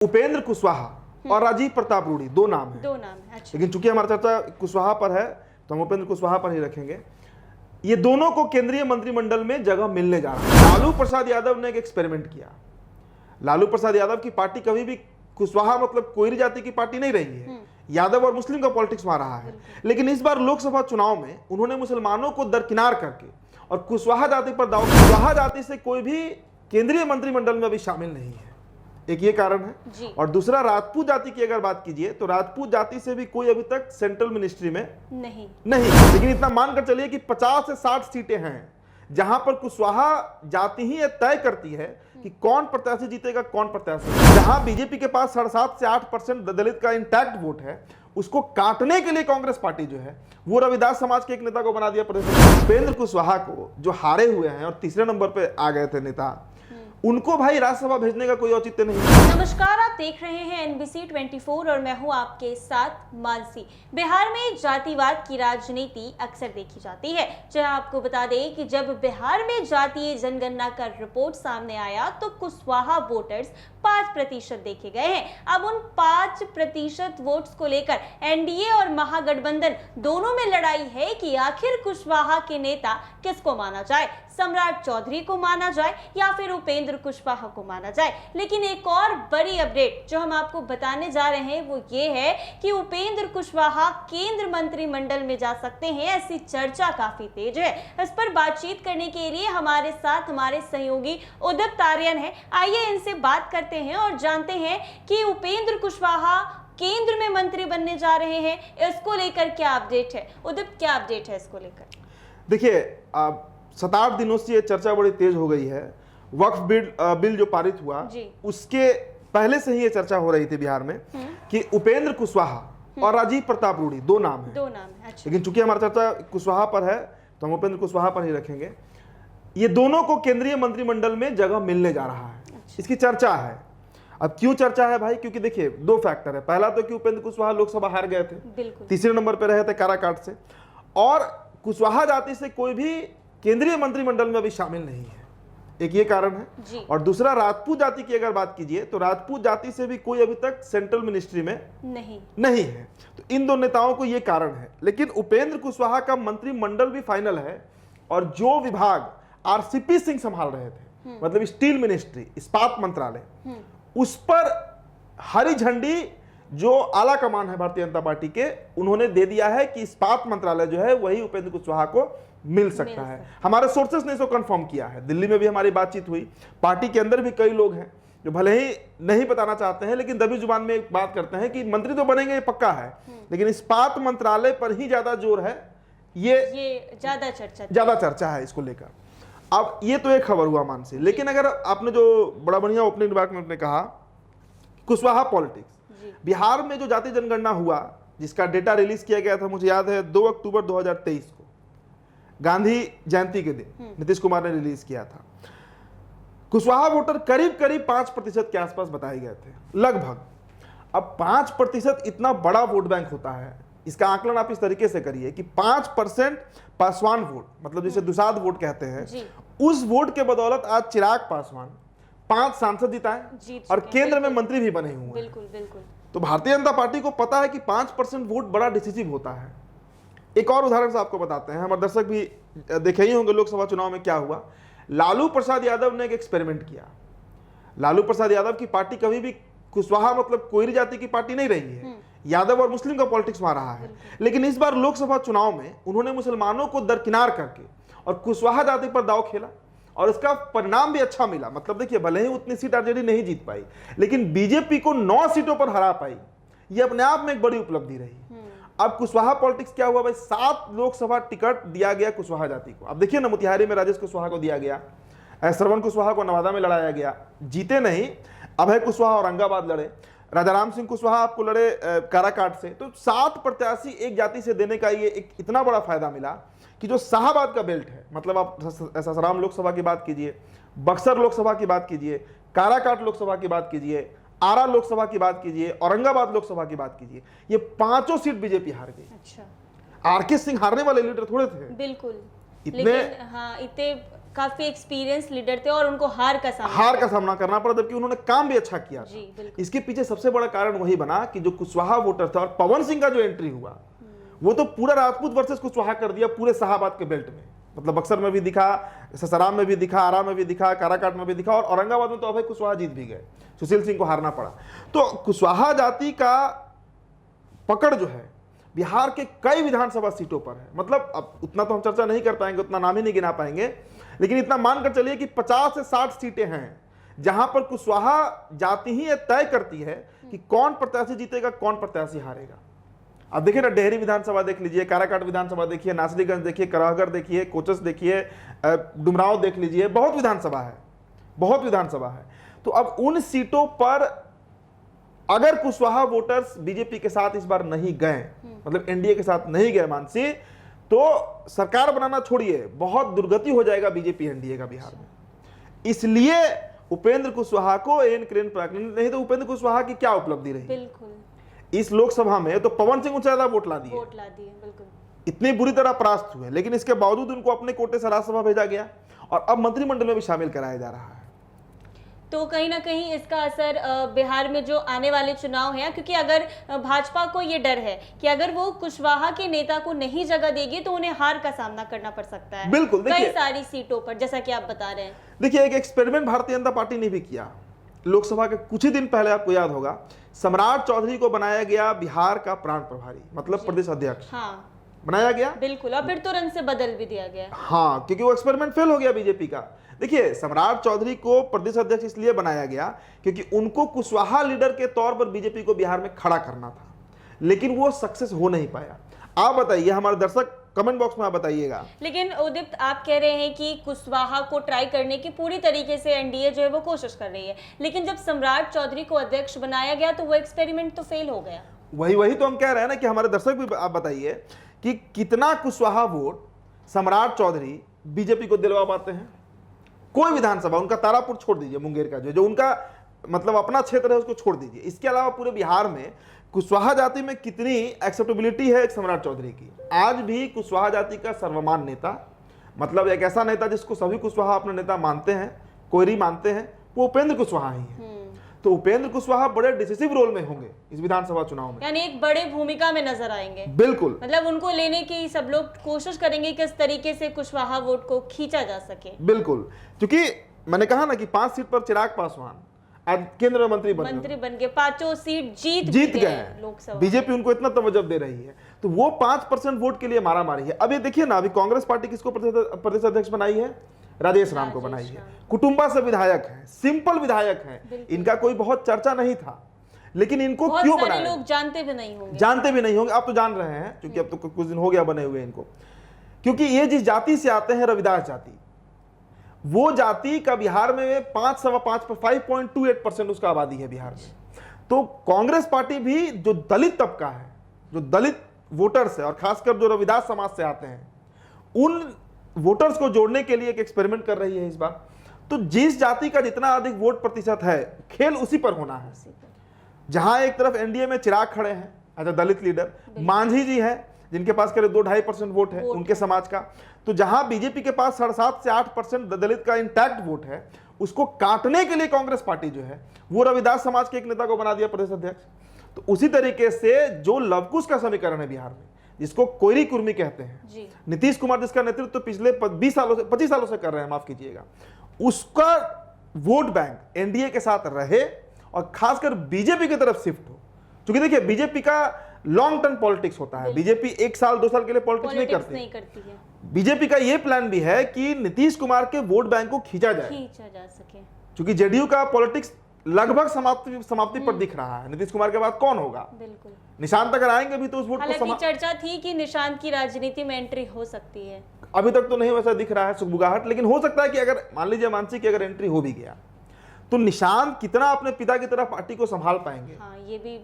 उपेंद्र कुशवाहा और राजीव प्रताप रूडी दो नाम है। अच्छा। लेकिन चूंकि हमारी चर्चा कुशवाहा पर है तो हम उपेंद्र कुशवाहा पर ही रखेंगे। ये दोनों को केंद्रीय मंत्रिमंडल में जगह मिलने जा रहा है। लालू प्रसाद यादव ने एक एक्सपेरिमेंट किया। लालू प्रसाद यादव की पार्टी कभी भी कुशवाहा मतलब कोयरी जाति की पार्टी नहीं रही है। यादव और मुस्लिम का पॉलिटिक्स वहां रहा है। लेकिन इस बार लोकसभा चुनाव में उन्होंने मुसलमानों को दरकिनार करके और कुशवाहा जाति पर दाव, कुशवाहा जाति से कोई भी केंद्रीय मंत्रिमंडल में अभी शामिल नहीं है। एक ये कारण है। और दूसरा, राजपूत जाति की अगर बात कीजिए तो राजपूत जाति से भी कोई अभी तक सेंट्रल मिनिस्ट्री में नहीं। लेकिन इतना मानकर चलिए कि 50 से 60 सीटें हैं जहां पर कुशवाहा जाति ही तय करती है कि कौन प्रत्याशी जीतेगा, कौन प्रत्याशी। जहां बीजेपी के पास 7.5 से 8% दलित का इंटैक्ट वोट है, उसको काटने के लिए कांग्रेस पार्टी जो है वो रविदास समाज के एक नेता को बना दिया प्रदेश। उपेंद्र कुशवाहा को जो हारे हुए हैं और तीसरे नंबर पे आ गए थे नेता, उनको भाई राज्यसभा भेजने का कोई औचित्य नहीं। नमस्कार, आप देख रहे हैं NBC 24 और मैं हूं आपके साथ मानसी। बिहार में जातिवाद की राजनीति अक्सर देखी जाती है। जहां आपको बता दें कि जब बिहार में जातीय जनगणना का रिपोर्ट सामने आया तो कुशवाहा वोटर्स 5% देखे गए हैं। अब उन 5% वोट्स को लेकर एनडीए और महागठबंधन दोनों में लड़ाई है कि आखिर कुशवाहा के नेता किसको माना जाए, सम्राट चौधरी को माना जाए या फिर उपेंद्र कुशवाहा को माना जाए। लेकिन एक और बड़ी अपडेट जो हम आपको बताने जा रहे हैं वो ये है कि उपेंद्र कुशवाहा केंद्र मंत्रिमंडल में जा सकते हैं, ऐसी चर्चा काफी तेज है। इस पर बातचीत करने के लिए हमारे साथ हमारे सहयोगी उदित तारियन है। आइए इनसे बात करते हैं और जानते हैं कि उपेंद्र कुशवाहा केंद्र में मंत्री बनने जा रहे हैं, इसको लेकर क्या अपडेट है। उदित, क्या अपडेट है इसको लेकर? देखिए, 7-8 दिनों से ये चर्चा बड़ी तेज हो गई है। वक्फ बिल जो पारित हुआ उसके पहले से ही ये चर्चा हो रही थी बिहार में कि उपेंद्र कुशवाहा और राजीव प्रताप रूडी दो नाम है। अच्छा। लेकिन चूंकि हमारी चर्चा कुशवाहा पर है तो हम उपेंद्र कुशवाहा पर ही रखेंगे। ये दोनों को केंद्रीय मंत्रिमंडल में जगह मिलने जा रहा है। इसकी चर्चा है। अब क्यों चर्चा है भाई? क्योंकि देखिए, दो फैक्टर है। पहला तो कि उपेंद्र कुशवाहा लोकसभा हार गए थे, तीसरे नंबर पर रहे थे काराकाट से, और कुशवाहा जाति से कोई भी केंद्रीय मंत्रिमंडल में अभी शामिल नहीं है। एक ये कारण है। और दूसरा, राजपूत जाति की अगर बात कीजिए तो राजपूत जाति से भी कोई अभी तक सेंट्रल मिनिस्ट्री में नहीं है। तो इन दो नेताओं को ये कारण है। लेकिन उपेंद्र कुशवाहा का मंत्रिमंडल भी फाइनल है और जो विभाग आरसीपी सिंह संभाल रहे थे, मतलब स्टील मिनिस्ट्री, इस्पात मंत्रालय, उस पर हरी झंडी जो आला कमान है भारतीय जनता पार्टी के, उन्होंने दे दिया है कि इस्पात मंत्रालय जो है वही उपेंद्र कुशवाहा को मिल सकता है। हमारे सोर्सेस ने इसको कंफर्म किया है। दिल्ली में भी हमारी बातचीत हुई। पार्टी के अंदर भी कई लोग हैं जो भले ही नहीं बताना चाहते हैं लेकिन दबी जुबान में एक बात करते हैं कि मंत्री तो बनेंगे, ये पक्का है, लेकिन इस्पात मंत्रालय पर ही ज्यादा जोर है। ये ज्यादा चर्चा है इसको लेकर। अब ये तो एक खबर हुआ मानसी। लेकिन अगर आपने जो बड़ा बढ़िया ओपनिंग रिमार्क में आपने कहा कुशवाहा पॉलिटिक्स, बिहार में जो जातीय जनगणना हुआ जिसका डेटा रिलीज किया गया था, मुझे याद है 2 अक्टूबर 2023 को, गांधी जयंती के दिन नीतीश कुमार ने रिलीज किया था। कुशवाहा वोटर करीब 5% के आसपास बताए गए थे, लगभग। अब 5% इतना बड़ा वोट बैंक होता है। इसका आकलन आप इस तरीके से करिए कि 5% पासवान वोट, मतलब जिसे दुसाध वोट कहते हैं, उस वोट के बदौलत आज चिराग पासवान 5 सांसद जिताए और केंद्र में मंत्री भी बने हुए हैं। बिल्कुल। तो भारतीय जनता पार्टी को पता है कि 5% वोट बड़ा डिसिसिव होता है। एक और उदाहरण से आपको बताते हैं, हमारे दर्शक भी देखे ही होंगे लोकसभा चुनाव में क्या हुआ। लालू प्रसाद यादव ने एक एक्सपेरिमेंट किया। लालू प्रसाद यादव की पार्टी कभी भी कुशवाहा मतलब कोयरी जाति की पार्टी नहीं रही है। यादव और मुस्लिम का पॉलिटिक्स वहां रहा है। लेकिन इस बार लोकसभा चुनाव में उन्होंने मुसलमानों को दरकिनार करके और कुशवाहा जाति पर दाव खेला और इसका परिणाम भी अच्छा मिला। मतलब देखिए, भले ही उतनी सीट आरजेडी नहीं जीत पाई लेकिन बीजेपी को 9 सीटों पर हरा पाई। यह अपने आप में एक बड़ी उपलब्धि रही। अब कुशवाहा पॉलिटिक्स क्या हुआ भाई? 7 लोकसभा टिकट दिया गया कुशवाहा जाति को। अब देखिए ना, मोतिहारी में राजेश कुशवाहा को दिया गया, श्रवण कुशवाहा को नवादा में लड़ाया गया, जीते नहीं। अभय कुशवाहा औरंगाबाद लड़े, राजाराम सिंह कुशवाहा आपको लड़े काराकाट से। तो 7 प्रत्याशी एक जाति से देने का ये एक इतना बड़ा फायदा मिला कि जो शाहबाद का बेल्ट है, मतलब आप सासाराम लोकसभा की बात कीजिए, बक्सर लोकसभा की बात कीजिए, काराकाट लोकसभा की बात कीजिए, आरा लोकसभा की बात कीजिए, औरंगाबाद लोकसभा की बात कीजिए, ये 5 सीट बीजेपी हार गई। आरके सिंह हारने वाले लीडर थोड़े थे। बिल्कुल। इतने काफी एक्सपीरियंस लीडर थे और उनको हार का सामना करना पड़ा, जबकि उन्होंने काम भी अच्छा किया था। जी, बिल्कुल। इसके पीछे सबसे बड़ा कारण वही बना कि जो कुशवाहा वोटर था और पवन सिंह का जो एंट्री हुआ वो तो पूरा राजपूत वर्सेस कुशवाहा कर दिया पूरे शाहाबाद के बेल्ट में। मतलब बक्सर में भी दिखा, ससाराम में भी दिखा, आरा में भी दिखा, काराकाट में भी दिखा, और औरंगाबाद में तो अभय कुशवाहा जीत भी गए, सुशील सिंह को हारना पड़ा। तो कुशवाहा जाति का पकड़ जो है बिहार के कई विधानसभा सीटों पर है। मतलब अब उतना तो हम चर्चा नहीं कर पाएंगे, उतना नाम ही नहीं गिना पाएंगे, लेकिन इतना मानकर चलिए कि 50 से 60 सीटें हैं जहां पर कुशवाहा जाति ही तय करती है कि कौन प्रत्याशी जीतेगा, कौन प्रत्याशी हारेगा। अब देखिए ना, डेहरी विधानसभा देख लीजिए, काराकाट विधानसभा देखिए, नासरीगंज देखिए, कराहगढ़ देखिए, कोचस देखिए, डुमराव देख लीजिए, बहुत विधानसभा है। तो अब उन सीटों पर अगर कुशवाहा वोटर्स बीजेपी के साथ इस बार नहीं गए, मतलब एनडीए के साथ नहीं गए मानसी, तो सरकार बनाना छोड़िए, बहुत दुर्गति हो जाएगा बीजेपी एनडीए का बिहार में। इसलिए उपेंद्र कुशवाहा को एन क्रेन प्राकृतिक, नहीं तो उपेंद्र कुशवाहा की क्या उपलब्धि रही बिल्कुल इस लोकसभा में, तो पवन सिंह उनसे ज्यादा वोट ला दिए, बिल्कुल इतनी बुरी तरह परास्त हुए, लेकिन इसके बावजूद उनको अपने कोटे से राज्यसभा भेजा गया और अब मंत्रिमंडल में भी शामिल कराया जा रहा है। तो कहीं ना कहीं इसका असर बिहार में जो आने वाले चुनाव हैं, क्योंकि अगर भाजपा को ये डर है कि अगर वो कुशवाहा के नेता को नहीं जगह देगी तो उन्हें हार का सामना करना पड़ सकता है। बिल्कुल, कई सारी सीटों पर, जैसा कि आप बता रहे हैं। देखिए, एक एक्सपेरिमेंट भारतीय जनता पार्टी ने भी किया। लोकसभा के कुछ ही दिन पहले, आपको याद होगा, सम्राट चौधरी को बनाया गया बिहार का प्रांत प्रभारी, मतलब प्रदेश अध्यक्ष। हाँ, बनाया गया, बिल्कुल, और फिर तुरंत से बदल भी दिया गया। हाँ, क्योंकि वो एक्सपेरिमेंट फेल हो गया बीजेपी का। देखिए, सम्राट चौधरी को प्रदेश अध्यक्ष इसलिए बनाया गया क्योंकि उनको कुशवाहा लीडर के तौर पर बीजेपी को बिहार में खड़ा करना था, लेकिन वो सक्सेस हो नहीं पाया। आप बताइए, हमारे दर्शक कमेंट बॉक्स में आप बताइएगा। लेकिन उदित, आप कह रहे हैं कि कुशवाहा को ट्राई करने की पूरी तरीके से एनडीए जो है वो कोशिश कर रही है, लेकिन जब सम्राट चौधरी को अध्यक्ष बनाया गया तो वो एक्सपेरिमेंट तो फेल हो गया। वही तो हम कह रहे हैं ना कि हमारे दर्शक भी आप बताइए कि कितना कुशवाहा वोट सम्राट चौधरी बीजेपी को दिलवा पाते हैं। कोई विधानसभा, उनका तारापुर छोड़ दीजिए, मुंगेर का जो उनका मतलब अपना क्षेत्र है उसको छोड़ दीजिए, इसके अलावा पूरे बिहार में कुशवाहा जाति में कितनी एक्सेप्टेबिलिटी है सम्राट चौधरी की। आज भी कुशवाहा जाति का सर्वमान नेता, मतलब एक ऐसा नेता जिसको सभी कुशवाहा अपने नेता मानते हैं, कोयरी मानते हैं, वो उपेंद्र कुशवाहा ही है। तो उपेंद्र कुशवाहा बड़े डिसिसिव रोल में होंगे इस विधानसभा चुनाव में, यानी एक बड़े भूमिका में नजर आएंगे। बिल्कुल, मतलब उनको लेने की सब लोग कोशिश करेंगे किस तरीके से कुशवाहा वोट को खींचा जा सके। बिल्कुल, क्योंकि मैंने कहा ना कि 5 सीट पर चिराग पासवान आज केंद्रीय मंत्री बन गए, 5 सीट जीत गए लोकसभा। बीजेपी उनको इतना तवज्जो दे रही है, तो वो 5% वोट के लिए मारामारी है। अब ये देखिए ना, अभी कांग्रेस पार्टी किसको प्रदेश अध्यक्ष बनाई है? राजेश राम को बनाई है। कुटुंबा से विधायक है, सिंपल विधायक है, इनका कोई बहुत चर्चा नहीं था, लेकिन इनको क्यों बनाया? लोग जानते भी नहीं होंगे। आप तो जान रहे हैं, क्योंकि अब तो कुछ दिन हो गया बने हुए इनको, क्योंकि ये जिस जाति से आते हैं, रविदास जाति, वो जाति का बिहार में 5.28% उसका आबादी है बिहार में। तो कांग्रेस पार्टी भी जो दलित तबका है, जो दलित वोटर्स है, और खासकर जो रविदास समाज से आते हैं, उन वोटर्स को जोड़ने के लिए एक एक्सपेरिमेंट कर रही है इस बार। तो जिस जाति का जितना अधिक वोट प्रतिशत है, खेल उसी पर होना है। जहां एक तरफ एनडीए में चिराग खड़े हैं as a Dalit leader, Manjhi ji है जिनके पास करीब 2-2.5% वोट है उनके समाज का, तो जहां बीजेपी के पास 7.5 से 8% दलित का इंटैक्ट वोट है, उसको काटने के लिए कांग्रेस पार्टी जो है वो रविदास समाज के एक नेता को बना दिया प्रदेश अध्यक्ष। तो उसी तरीके से जो लवकुश का समीकरण है बिहार में, जिसको कोयरी कुर्मी कहते हैं, नीतीश कुमार जिसका नेतृत्व तो पिछले 25 सालों से कर रहे हैं, माफ कीजिएगा, उसका वोट बैंक एनडीए के साथ रहे और खासकर बीजेपी की तरफ शिफ्ट हो। क्योंकि देखिए, बीजेपी का लॉन्ग टर्म पॉलिटिक्स होता है, बीजेपी 1 साल 2 साल के लिए पॉलिटिक्स नहीं करती है। बीजेपी का यह प्लान भी है कि नीतीश कुमार के वोट बैंक को खींचा जा सके, क्योंकि जेडीयू का पॉलिटिक्स लगभग समाप्ति पर दिख रहा है। नीतीश कुमार के बाद कौन होगा? बिल्कुल, निशांत अगर आएंगे भी तो उस वोट को चर्चा थी कि निशांत की राजनीति में एंट्री हो सकती है, अभी तक तो नहीं वैसा दिख रहा है सुगबुगाहट, लेकिन हो सकता है कि अगर मान लीजिए मानसी की अगर एंट्री हो भी गया तो निशांत कितना अपने पिता की तरह पार्टी को संभाल पाएंगे। हाँ, ये भी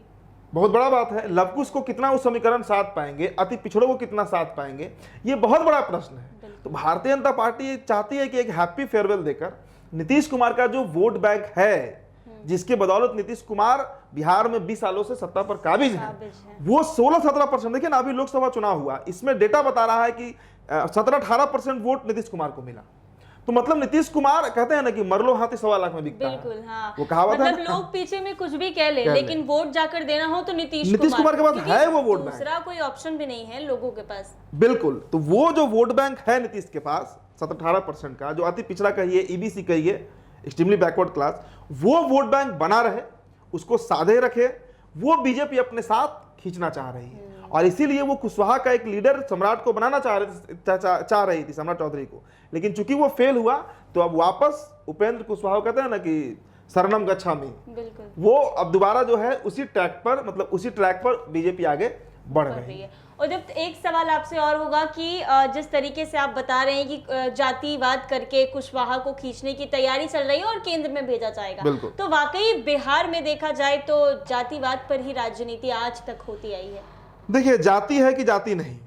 बहुत बड़ा बात है। लवकुश को कितना उस समीकरण साथ पाएंगे, अति पिछड़ों को कितना साथ पाएंगे, ये बहुत बड़ा प्रश्न है। तो भारतीय जनता पार्टी चाहती है कि एक हैप्पी फेयरवेल देकर नीतीश कुमार का जो वोट बैंक है, जिसके बदौलत नीतीश कुमार बिहार में 20 सालों से सत्ता पर काबिज है, वो 16-17%। देखिए ना, अभी लोकसभा चुनाव हुआ, इसमें डेटा बता रहा है कि 17-18% वोट नीतीश कुमार को मिला। तो मतलब नीतीश कुमार कहते हैं ना कि मरलो हाथी 1.25 लाख में बिकता है। बिल्कुल, हाँ। वो कहावत है मतलब ना? लोग पीछे में कुछ भी कह ले, लेकिन वोट जाकर देना हो तो नीतीश कुमार के पास क्योंकि है वो वोट बैंक। दूसरा कोई ऑप्शन भी नहीं है लोगों के पास। बिल्कुल, तो वो जो वोट बैंक है नीतीश के पास 17-18% का, जो अति पिछड़ा कहिए, ईबीसी कहिए, एक्सट्रीमली बैकवर्ड क्लास, वो वोट बैंक बना रहे, उसको साधे रखे, वो बीजेपी अपने साथ खींचना चाह रही है। और इसीलिए वो कुशवाहा का एक लीडर सम्राट को बनाना चाह रही थी, सम्राट चौधरी को, लेकिन चूंकि वो फेल हुआ तो अब वापस उपेंद्र कुशवाहा कहते हैं ना कि शरणम गच्छामि, बिल्कुल वो अब दोबारा जो है उसी ट्रैक पर, मतलब उसी ट्रैक पर बीजेपी आगे बढ़ रही है। और जब एक सवाल आपसे और होगा कि जिस तरीके से आप बता रहे हैं कि जातिवाद करके कुशवाहा को खींचने की तैयारी चल रही है और केंद्र में भेजा जाएगा, तो वाकई बिहार में देखा जाए तो जातिवाद पर ही राजनीति आज तक होती आई है। देखिए, जाति है कि जाति नहीं,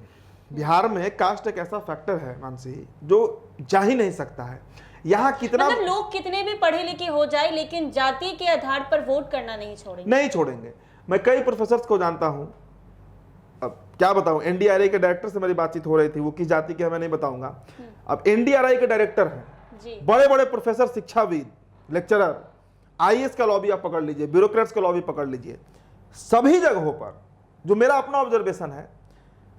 बिहार में कास्ट एक ऐसा फैक्टर है मानसी जो जा ही नहीं सकता है। यहाँ कितना मतलब लोग कितने भी पढ़े लिखे हो जाए लेकिन जाति के आधार पर वोट करना नहीं छोड़ेंगे। मैं कई प्रोफेसर्स को जानता हूं, अब क्या बताऊं, एनडीआरआई के डायरेक्टर से मेरी बातचीत हो रही थी, वो किस जाति के हैं मैं नहीं बताऊंगा। अब एनडीआरआई के डायरेक्टर हैं, बड़े बड़े प्रोफेसर, शिक्षाविद, लेक्चरर, आईएएस का लॉबी आप पकड़ लीजिए, ब्यूरोक्रेट्स का लॉबी पकड़ लीजिए, सभी जगहों पर जो मेरा अपना ऑब्जर्वेशन है,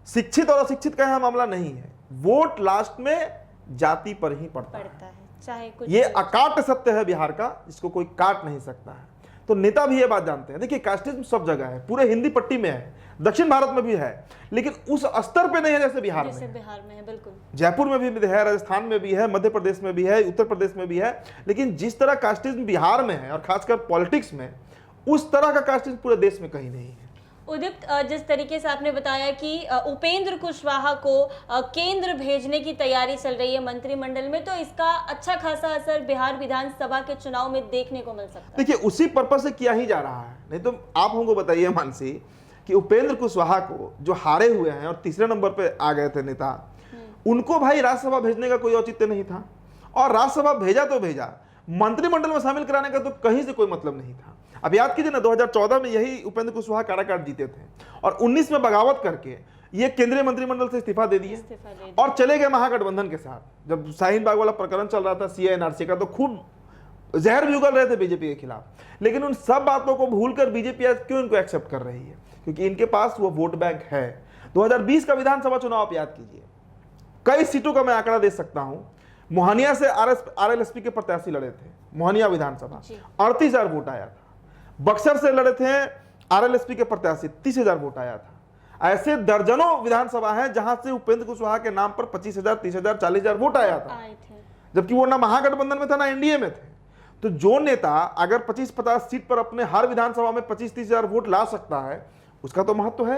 शिक्षित और अशिक्षित का यहां मामला नहीं है, वोट लास्ट में जाति पर ही पड़ता है। चाहे कुछ ये अकाट सत्य है बिहार का, जिसको कोई काट नहीं सकता है। तो नेता भी ये बात जानते हैं। देखिए, कास्टिज्म सब जगह है, पूरे हिंदी पट्टी में है, दक्षिण भारत में भी है, लेकिन उस स्तर पे नहीं है जैसे बिहार में है। बिल्कुल, जयपुर में भी है, राजस्थान में भी है, मध्य प्रदेश में भी है, उत्तर प्रदेश में भी है, लेकिन जिस तरह कास्टिज्म बिहार में है और खासकर पॉलिटिक्स में, उस तरह का कास्टिज्म पूरे देश में कहीं नहीं है। उदित, जिस तरीके से आपने बताया कि उपेंद्र कुशवाहा को केंद्र भेजने की तैयारी चल रही है मंत्रिमंडल में, तो इसका अच्छा खासा असर बिहार विधानसभा के चुनाव में देखने को मिल सकता है। देखिए, उसी पर्पस से किया ही जा रहा है। नहीं तो आप हमको बताइए मानसी कि उपेंद्र कुशवाहा को जो हारे हुए हैं और तीसरे नंबर पे आ गए थे नेता, उनको भाई राज्यसभा भेजने का कोई औचित्य नहीं था, और राज्यसभा भेजा तो भेजा, मंत्रिमंडल में शामिल कराने का तो कहीं से कोई मतलब नहीं था। अब याद कीजिए ना, 2014 में यही उपेंद्र कुशवाहा काराकाट जीते थे और 19 में बगावत करके ये केंद्रीय मंत्रिमंडल से इस्तीफा दे दिए और चले गए महागठबंधन के साथ। जब शाहीन बाग वाला प्रकरण चल रहा था सीएनआरसी का, तो खूब जहर भी उगल रहे थे बीजेपी के खिलाफ, लेकिन उन सब बातों को भूलकर बीजेपी आज क्यों इनको एक्सेप्ट कर रही है? क्योंकि इनके पास वो वोट बैंक है। 2020 का विधानसभा चुनाव आप याद कीजिए, कई सीटों का मैं आंकड़ा दे सकता हूं। मोहनिया से आरएलएसपी के प्रत्याशी लड़े थे, मोहनिया विधानसभा 38,000 वोट आया था। बक्सर से लड़े थे आरएलएसपी के प्रत्याशी, 30,000 वोट आया था। ऐसे दर्जनों विधानसभा है जहां से उपेंद्र कुशवाहा के नाम पर 25,000, 30,000, 40,000 वोट आया था, जबकि वो ना महागठबंधन में था ना एनडीए में थे। तो जो नेता अगर 25-50 सीट पर अपने हर विधानसभा में 25-30,000 वोट ला सकता है, उसका तो महत्व है।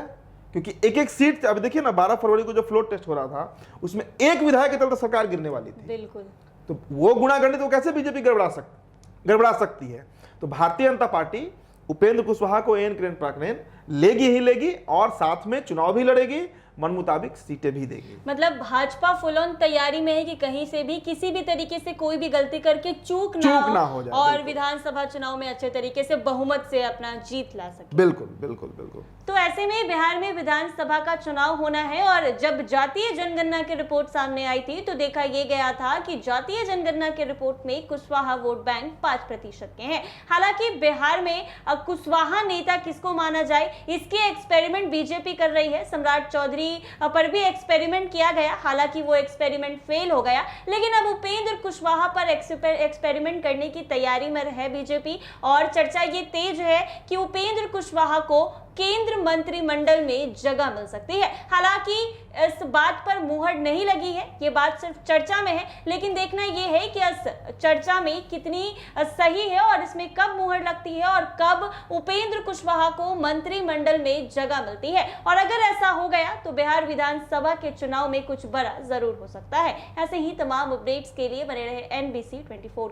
क्योंकि एक एक सीट, अब देखिए ना, 12 फरवरी को जो फ्लोर टेस्ट हो रहा था, उसमें एक विधायक के चलते सरकार गिरने वाली थी। बिल्कुल, तो वो गुणागणित, वो कैसे बीजेपी गड़बड़ा सकती है? तो भारतीय जनता पार्टी उपेंद्र कुशवाहा को एन क्रेन प्राक्रेन लेगी ही लेगी, और साथ में चुनाव भी लड़ेगी, मन मुताबिक सीटें भी देगी। मतलब भाजपा फुल ऑन तैयारी में है कि कहीं से भी किसी भी तरीके से कोई भी गलती करके चूक ना हो जाए और विधानसभा चुनाव में अच्छे तरीके से बहुमत से अपना जीत ला सके। बिल्कुल बिल्कुल बिल्कुल। तो ऐसे में बिहार में विधानसभा का चुनाव होना है, और जब जातीय जनगणना की रिपोर्ट सामने आई थी तो देखा यह गया था कि जातीय जनगणना की रिपोर्ट में कुशवाहा वोट बैंक 5% के हैं। हालांकि बिहार में कुशवाहा नेता किसको माना जाए, इसके एक्सपेरिमेंट बीजेपी कर रही है। सम्राट चौधरी पर भी एक्सपेरिमेंट किया गया, हालांकि वो एक्सपेरिमेंट फेल हो गया, लेकिन अब उपेंद्र कुशवाहा पर एक्सपेरिमेंट करने की तैयारी में है बीजेपी। और चर्चा ये तेज है कि उपेंद्र कुशवाहा को केंद्र मंत्रिमंडल में जगह मिल सकती है। हालांकि इस बात पर मुहर नहीं लगी है, ये बात सिर्फ चर्चा में है, लेकिन देखना यह है कि इस चर्चा में कितनी सही है और इसमें कब मुहर लगती है और कब उपेंद्र कुशवाहा को मंत्रिमंडल में जगह मिलती है। और अगर ऐसा हो गया तो बिहार विधानसभा के चुनाव में कुछ बड़ा जरूर हो सकता है। ऐसे ही तमाम अपडेट्स के लिए बने रहे NBC 24।